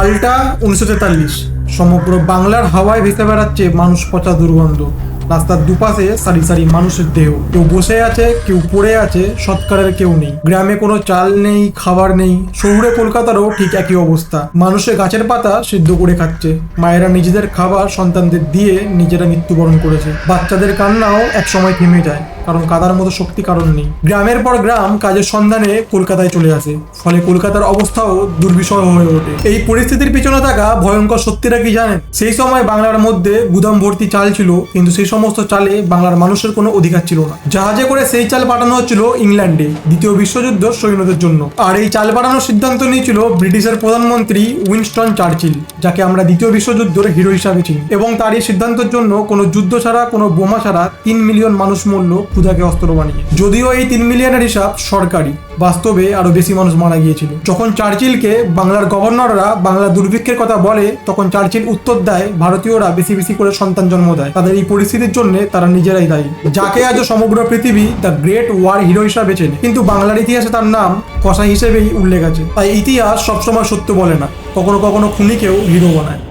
সালটা 1943। সমগ্র বাংলার হাওয়ায় ভেসে বেড়াচ্ছে মানুষ পচা দুর্গন্ধ। রাস্তার দুপাশে সারি সারি মানুষের দেহ, কেউ বসে আছে, কেউ পড়ে আছে, সৎকারের কেউ নেই। গ্রামে কোনো চাল নেই, খাবার নেই। শহুরে কলকাতারও ঠিক একই অবস্থা। মানুষে গাছের পাতা সিদ্ধ করে খাচ্ছে। মায়েরা নিজেদের খাবার সন্তানদের দিয়ে নিজেরা মৃত্যুবরণ করেছে। বাচ্চাদের কান্নাও একসময় থেমে যায়, কারণ কাদার মতো শক্তি কারণ নেই। গ্রামের পর গ্রাম কাজের সন্ধানে কলকাতায় চলে আসে, ফলে কলকাতার অবস্থাও দুর্বিষহ হয়ে ওঠে। এই পরিস্থিতির পিছনে থাকা ভয়ঙ্কর সত্যিটা কি জানেন? সেই সময় বাংলার মধ্যে গুদাম ভর্তি চাল ছিল, কিন্তু সেই সমস্ত চালে বাংলার মানুষের কোনো অধিকার ছিল না। জাহাজে করে সেই চাল পাঠানো হচ্ছিল ইংল্যান্ডে দ্বিতীয় বিশ্বযুদ্ধ সৈন্যদের জন্য। আর এই চাল পাঠানোর সিদ্ধান্ত নিয়েছিল ব্রিটিশের প্রধানমন্ত্রী উইনস্টন চার্চিল, যাকে আমরা দ্বিতীয় বিশ্বযুদ্ধের হিরো হিসাবে চিনি। এবং তার এই সিদ্ধান্তের জন্য কোনো যুদ্ধ ছাড়া, কোনো বোমা ছাড়া 3 মিলিয়ন মানুষ মরল ক্ষুধাকে অস্ত্র বানিয়ে। যদিও এই 3 মিলিয়নের হিসাব সরকারি, বাস্তবে আরো বেশি মানুষ মারা গিয়েছিল। যখন চার্চিলকে বাংলার গভর্নররা বাংলার দুর্ভিক্ষের কথা বলে, তখন চার্চিল উত্তর দেয়, ভারতীয়রা বেশি বেশি করে সন্তান জন্ম দেয়, তাদের এই পরিস্থিতির জন্য তারা নিজেরাই দায়ী। যাকে আজ সমগ্র পৃথিবী দ্য গ্রেট ওয়ার হিরো হিসাবে চেনে, কিন্তু বাংলার ইতিহাসে তার নাম কসাই হিসেবেই উল্লেখ আছে। তাই ইতিহাস সবসময় সত্য বলে না, কখনো কখনো খুনিকেও হিরো বানায়।